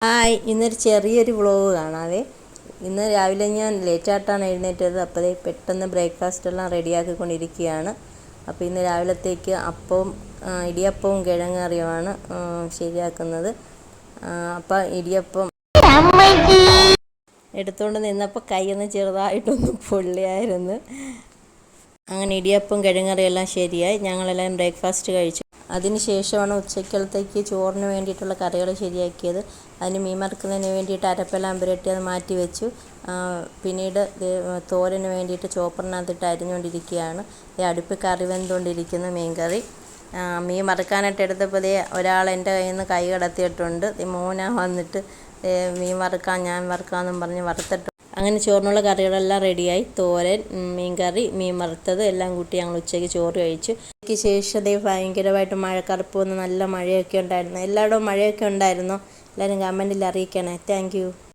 Hi, ഇന്നൊരു ചെറിയൊരു vlog കാണാവേ. ഇന്ന് രാവിലെ ഞാൻ ലേറ്റായിട്ടാണ് എഴുന്നേറ്റത്. അപ്പോൾ പെട്ടെന്ന് ബ്രേക്ക്ഫാസ്റ്റ് എല്ലാം റെഡിയാക്കിക്കൊണ്ടിരിക്കുകയാണ്. അപ്പോൾ ഇന്ന് രാവിലത്തേക്ക് അപ്പവും ഇടിയപ്പവും കിഴങ്ങറിയുമാണ് ശരിയാക്കുന്നത്. അപ്പോൾ ഇടിയപ്പം എടുത്തുകൊണ്ട് നിന്നപ്പോൾ കൈയൊന്ന് ചെറുതായിട്ടൊന്ന് പൊള്ളിയായിരുന്നു. അങ്ങനെ ഇടിയപ്പം കിഴങ്ങറിയെല്ലാം ശരിയായി. ഞങ്ങളെല്ലാം ബ്രേക്ക്ഫാസ്റ്റ് കഴിച്ചു. അതിന് ശേഷമാണ് ഉച്ചക്കലത്തേക്ക് ചോറിന് വേണ്ടിയിട്ടുള്ള കറികൾ ശരിയാക്കിയത്. അതിന് മീൻ വറുക്കുന്നതിന് വേണ്ടിയിട്ട് അരപ്പെല്ലാം പുരട്ടി അത് മാറ്റി വെച്ചു. പിന്നീട് തോരന് വേണ്ടിയിട്ട് ചോപ്പറിനകത്തിട്ട് അരിഞ്ഞുകൊണ്ടിരിക്കുകയാണ്. അടുപ്പിൽ കറി വെന്തുകൊണ്ടിരിക്കുന്നു മീൻ കറി. മീൻ വറുക്കാനായിട്ട് എടുത്തപ്പോൾ ഒരാൾ എൻ്റെ കയ്യിൽ നിന്ന് കൈ കടത്തിയിട്ടുണ്ട്. മോനാ വന്നിട്ട് മീൻ വറുക്കാൻ ഞാൻ വറുക്കാമെന്നും പറഞ്ഞ് വറുത്തിട്ട്. അങ്ങനെ ചോറിനുള്ള കറികളെല്ലാം റെഡിയായി. തോരൻ, മീൻ കറി, മീൻ വറുത്തത് എല്ലാം കൂട്ടി ഞങ്ങൾ ഉച്ചയ്ക്ക് ചോറ് കഴിച്ചു. ഉച്ചയ്ക്ക് ശേഷം ഭയങ്കരമായിട്ട് കറുപ്പ് വന്ന് നല്ല മഴയൊക്കെ ഉണ്ടായിരുന്നു. എല്ലായിടവും മഴയൊക്കെ ഉണ്ടായിരുന്നോ? എല്ലാവരും കമൻറ്റിൽ അറിയിക്കണേ. Thank you.